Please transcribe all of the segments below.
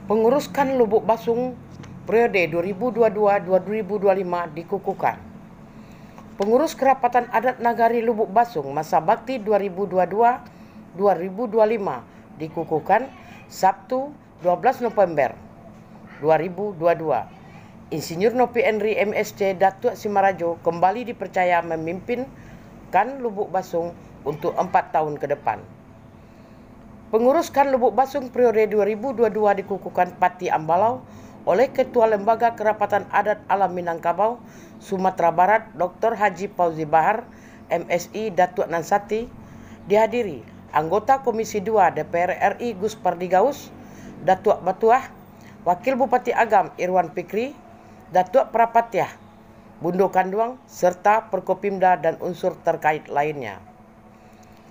Penguruskan Lubuk Basung periode 2022-2025 dikukuhkan. Pengurus Kerapatan Adat Nagari Lubuk Basung masa bakti 2022-2025 dikukuhkan Sabtu 12 November 2022. Insinyur Nopi Enri MSc Datuk Simarajo kembali dipercaya memimpinkan Lubuk Basung untuk 4 tahun ke depan. Penguruskan Lubuk Basung periode 2022 dikukuhkan Pati Ambalau oleh Ketua Lembaga Kerapatan Adat Alam Minangkabau, Sumatera Barat, Dr. Haji Fauzi Bahar, MSI Datuk Nansati, dihadiri anggota Komisi 2 DPR RI Gus Pardigaus, Datuk Batuah, Wakil Bupati Agam Irwan Fikri, Datuk Prapatiah Bundo Kanduang, serta Perkopimda dan unsur terkait lainnya.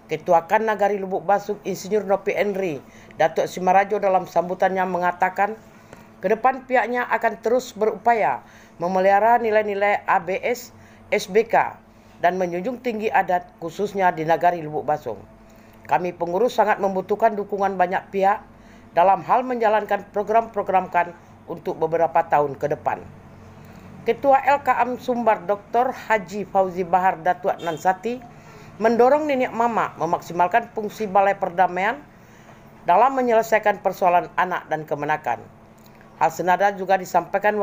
Ketua KAN Nagari Lubuk Basung Insinyur Nopi Enri Datuk Simarajo dalam sambutannya mengatakan, ke depan pihaknya akan terus berupaya memelihara nilai-nilai ABS, SBK dan menjunjung tinggi adat khususnya di Nagari Lubuk Basung. Kami pengurus sangat membutuhkan dukungan banyak pihak dalam hal menjalankan program-program KAN untuk beberapa tahun ke depan. Ketua LKM Sumbar Dr. Haji Fauzi Bahar Datuk Nansati mendorong Nenek Mama memaksimalkan fungsi Balai Perdamaian dalam menyelesaikan persoalan anak dan kemenakan. Hal senada juga disampaikan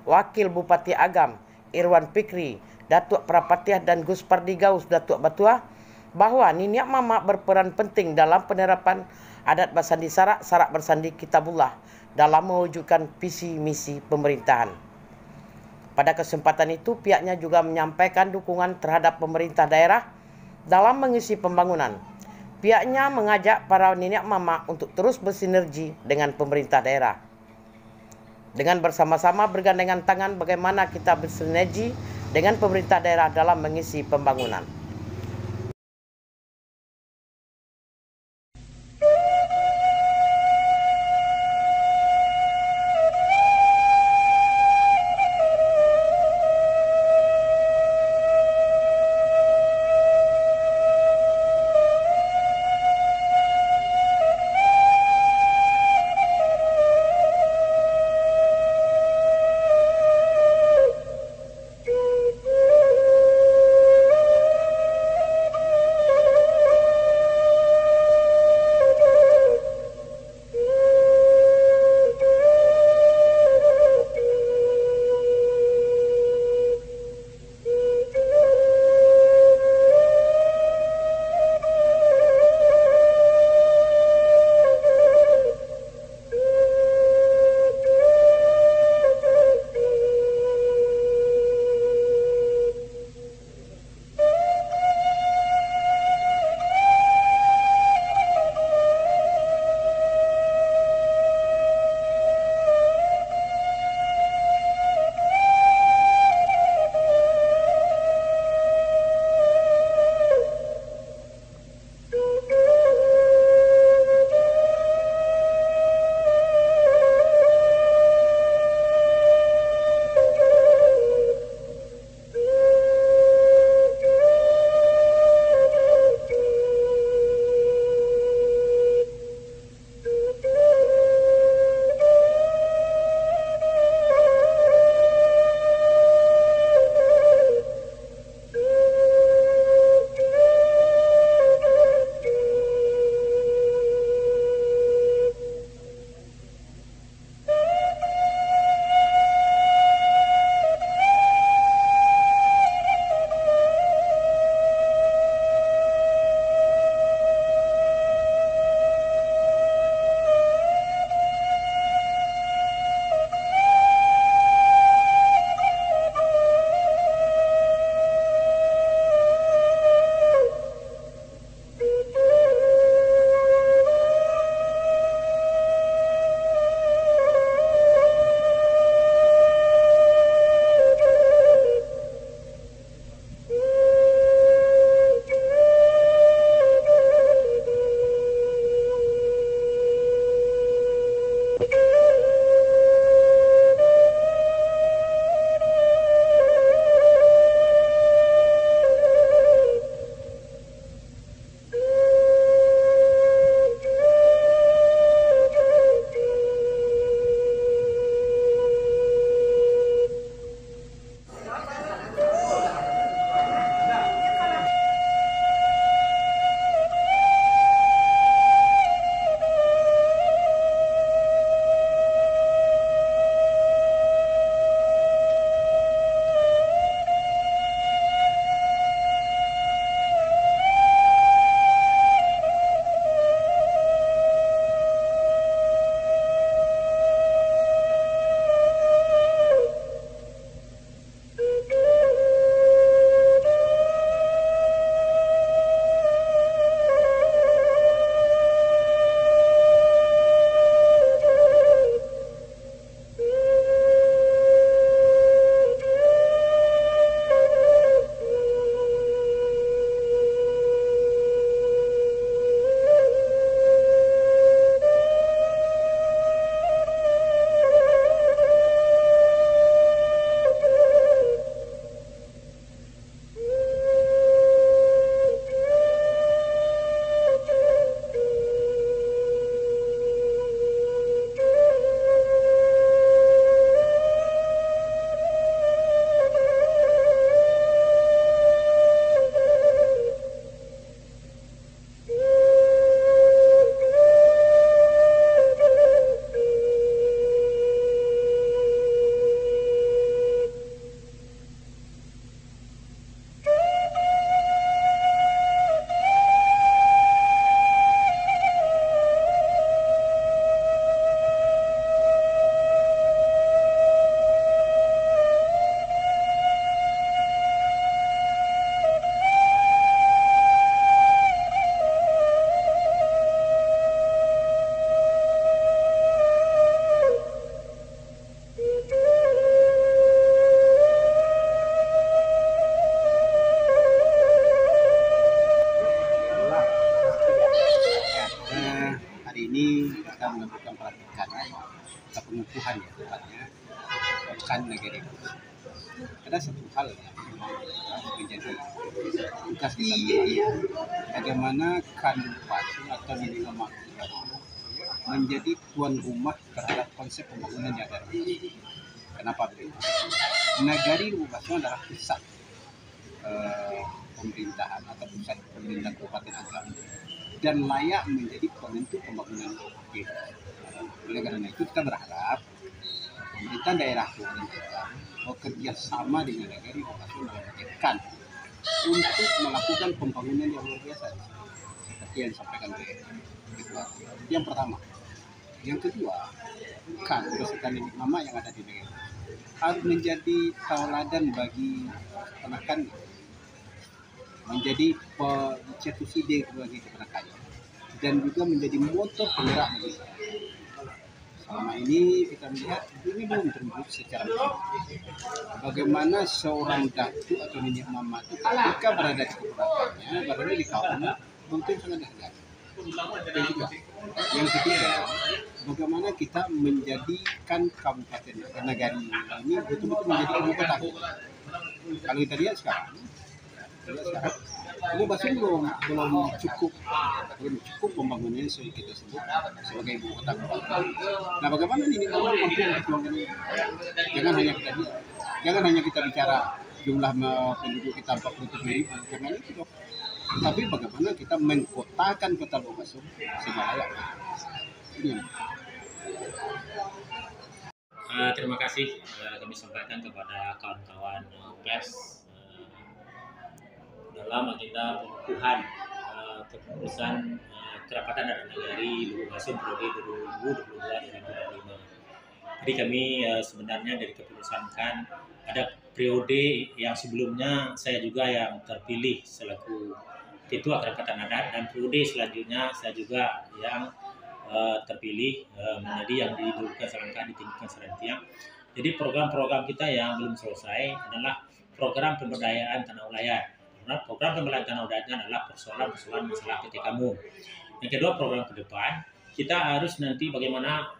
Wakil Bupati Agam Irwan Fikri, Datuk Prapatiah dan Gus Pardigaus Datuk Batuah bahwa Nenek Mama berperan penting dalam penerapan adat Basandi Sarak, Sarak Bersandi Kitabullah dalam mewujudkan visi misi pemerintahan. Pada kesempatan itu pihaknya juga menyampaikan dukungan terhadap pemerintah daerah dalam mengisi pembangunan. Pihaknya mengajak para nenek mama untuk terus bersinergi dengan pemerintah daerah. Dengan bersama-sama bergandengan tangan bagaimana kita bersinergi dengan pemerintah daerah dalam mengisi pembangunan. kan negeri. Ada satu hal yang harus menjadi tugas kita bersama. Bagaimana kan Pasung atau Nini Lemak menjadi tuan rumah terhadap konsep pembangunan yang ada. Kenapa begitu? Nagari Lubukasung adalah pusat pemerintahan atau pusat pemerintahan Kabupaten Agam dan layak menjadi penentu pembangunan kita. Oleh karena itu kita berharap pemerintah daerah bekerja sama dengan Nagari Lubukasung memikirkan untuk melakukan pembangunan yang luar biasa seperti yang disampaikan oleh Ketua. Yang pertama. Yang kedua, kan beserta nenek mama yang ada di negeri harus menjadi tauladan bagi keponakan, menjadi pencetus ide bagi keponakan, dan juga menjadi motor penggerak bagi saya. Selama ini kita melihat ini belum terbukti secara maksimal. Bagaimana seorang datu atau nenek mama itu ketika berada di keponakannya, berada di kaumnya, mungkin sangat dihargai. Dan juga yang ketiga, bagaimana kita menjadikan Kabupaten Nagari ini betul-betul menjadi ibu kota. Kalau kita lihat sekarang, Lubukasung belum cukup pembangunannya sebagai kita sebut sebagai ibu kota. Nah, bagaimana ini mampu memperjuangkan ini? Jangan hanya kita bicara jumlah penduduk kita 47.000, jangan itu dong. Tapi bagaimana kita mengkotakan kota Lubukasung sehingga layak. Terima kasih kami sampaikan kepada kawan-kawan pers dalam agenda pengukuhan kepengurusan kerapatan adat nagari Lubukasung periode 2022-2025. Jadi kami sebenarnya dari kepengurusan kan ada periode yang sebelumnya saya juga yang terpilih selaku Ketua Kerapatan Adat, dan periode selanjutnya saya juga yang terpilih menjadi yang didudukkan selangkah ditinggikan serentiang. Jadi program-program kita yang belum selesai adalah program pemberdayaan tanah ulayat. Program pemberdayaan tanah ulayatnya adalah persoalan-persoalan masalah PT Kamu. Yang kedua, program ke depan kita harus nanti bagaimana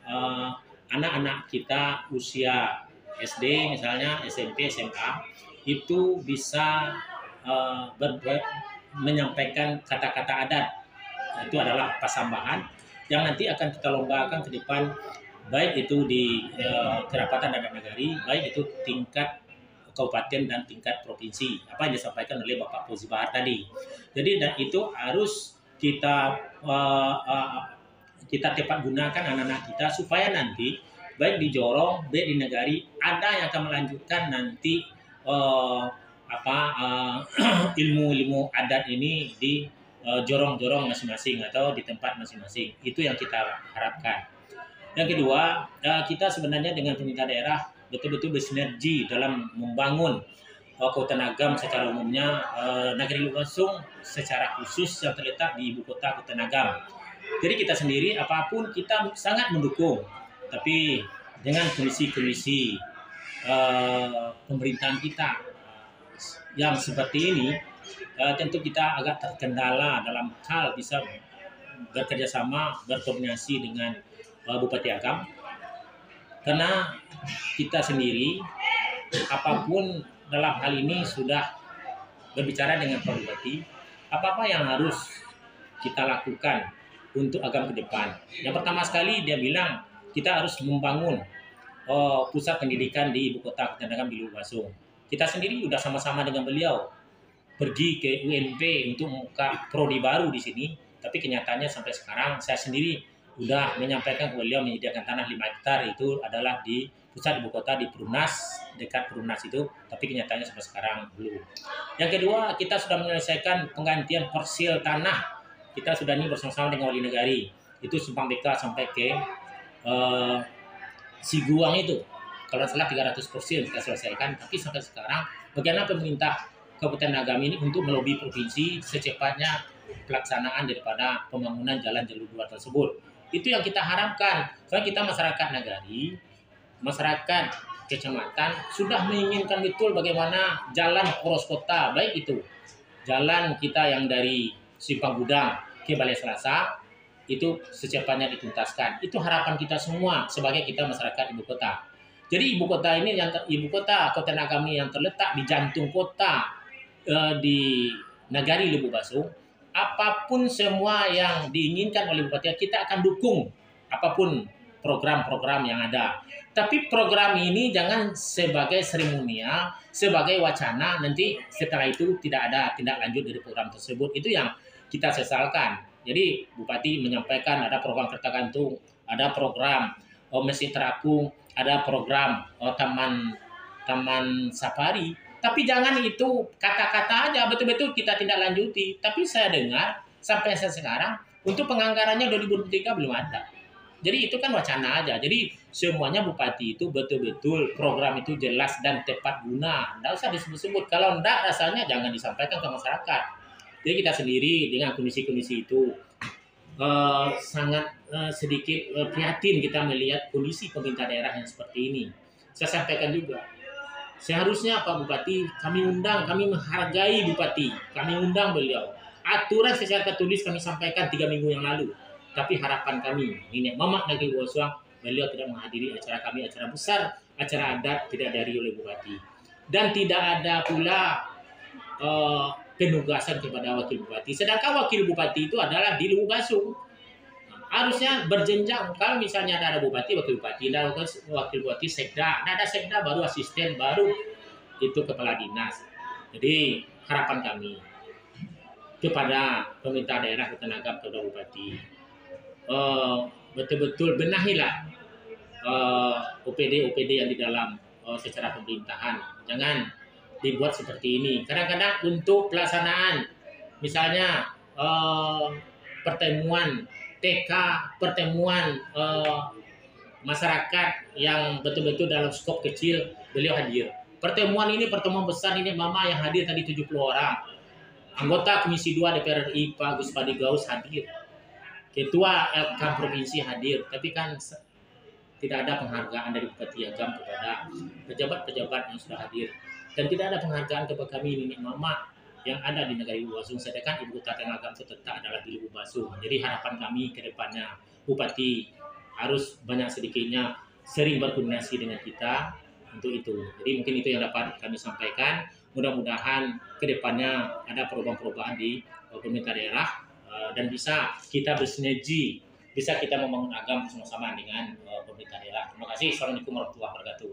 anak-anak kita usia SD misalnya, SMP, SMA itu bisa menyampaikan kata-kata adat. Itu adalah pasambahan yang nanti akan kita lombakan ke depan, baik itu di Kerapatan Adat Nagari, baik itu tingkat kabupaten dan tingkat provinsi. Apa yang disampaikan oleh Bapak Fauzi Bahar tadi. Jadi dan itu harus kita tepat gunakan anak-anak kita supaya nanti baik di Jorong, baik di Nagari ada yang akan melanjutkan nanti ilmu-ilmu adat ini di jorong-jorong masing-masing atau di tempat masing-masing. Itu yang kita harapkan. Yang kedua, kita sebenarnya dengan pemerintah daerah betul-betul bersinergi dalam membangun Kota Agam secara umumnya, Nagari Lubukasung secara khusus yang terletak di ibu kota Kota Agam. Jadi kita sendiri apapun kita sangat mendukung, tapi dengan kondisi-kondisi pemerintahan kita yang seperti ini, tentu kita agak terkendala dalam hal bisa bekerja sama, berkoordinasi dengan Bupati Agam. Karena kita sendiri, apapun dalam hal ini sudah berbicara dengan Pak Bupati, apa-apa yang harus kita lakukan untuk Agam ke depan. Yang pertama sekali dia bilang, kita harus membangun pusat pendidikan di ibu kota Kota Agam di Lubukasung. Kita sendiri sudah sama-sama dengan beliau pergi ke UNP untuk membuka prodi baru di sini, tapi kenyataannya sampai sekarang saya sendiri sudah menyampaikan ke beliau menyediakan tanah 5 hektar itu adalah di pusat ibu kota di Perumnas, dekat Perumnas itu, tapi kenyataannya sampai sekarang belum. Yang kedua, kita sudah menyelesaikan penggantian parsil tanah. Kita sudah ini bersama-sama dengan Wali Nagari. Itu Simpang BK sampai ke Siguang itu. Kalau salah 300 parsil kita selesaikan, tapi sampai sekarang bagaimana pemerintah Kabupaten Agam ini untuk melobi provinsi secepatnya pelaksanaan daripada pembangunan jalan jalur 2 tersebut. Itu yang kita harapkan. Soalnya kita masyarakat Nagari, masyarakat kecamatan sudah menginginkan betul bagaimana jalan poros kota, baik itu jalan kita yang dari Simpang Gudang ke Balai Selasa itu secepatnya dituntaskan. Itu harapan kita semua sebagai kita masyarakat ibu kota. Jadi ibu kota Kota Agam ini yang terletak di jantung kota di Nagari Lubuk Basung. Apapun semua yang diinginkan oleh Bupati, kita akan dukung apapun program-program yang ada. Tapi program ini jangan sebagai seremonial, sebagai wacana, nanti setelah itu tidak ada tindak lanjut dari program tersebut. Itu yang kita sesalkan. Jadi Bupati menyampaikan ada program kereta gantung, ada program Masjid Terapung, ada program taman safari. Tapi jangan itu kata-kata aja, betul-betul kita tindak lanjuti. Tapi saya dengar sampai sekarang untuk penganggarannya 2023 belum ada. Jadi itu kan wacana aja. Jadi semuanya Bupati itu betul-betul program itu jelas dan tepat guna. Nggak usah disebut-sebut. Kalau enggak rasanya jangan disampaikan ke masyarakat. Jadi kita sendiri dengan kondisi-kondisi itu sangat sedikit prihatin kita melihat kondisi pemerintah daerah yang seperti ini. Saya sampaikan juga. Seharusnya Pak Bupati, kami menghargai Bupati, kami undang beliau. Aturan secara tertulis kami sampaikan 3 minggu yang lalu. Tapi harapan kami, Nenek Mamak Nagari Boswang, beliau tidak menghadiri acara kami, acara besar, acara adat tidak dihadiri oleh Bupati. Dan tidak ada pula penugasan kepada Wakil Bupati. Sedangkan Wakil Bupati itu adalah di Lubuk Basung. Harusnya berjenjang. Kalau misalnya ada Bupati, Wakil Bupati, ada Wakil Bupati, Sekda. Ada Sekda, baru asisten, baru itu kepala dinas. Jadi harapan kami kepada pemerintah daerah Kota Agam, kepada Bupati, betul-betul benahilah OPD yang di dalam secara pemerintahan. Jangan dibuat seperti ini. Kadang-kadang untuk pelaksanaan, misalnya pertemuan TK, pertemuan masyarakat yang betul-betul dalam skop kecil, beliau hadir. Pertemuan besar ini Mama yang hadir tadi 70 orang. Anggota Komisi 2 DPR RI Pak Gus Padi Gaus hadir. Ketua LK Provinsi hadir. Tapi kan tidak ada penghargaan dari Bupati Agam kepada pejabat-pejabat yang sudah hadir. Dan tidak ada penghargaan kepada kami Nenek Mama yang ada di Nagari Lubuk Basung, sedangkan ibu kota Agam terletak adalah di Lubuk Basung. Jadi harapan kami ke depannya Bupati harus banyak sedikitnya sering berkoordinasi dengan kita untuk itu. Jadi mungkin itu yang dapat kami sampaikan. Mudah-mudahan ke depannya ada perubahan-perubahan di pemerintah daerah dan bisa kita bersinergi, bisa kita membangun Agam bersama-sama dengan pemerintah daerah. Terima kasih. Assalamualaikum warahmatullahi wabarakatuh.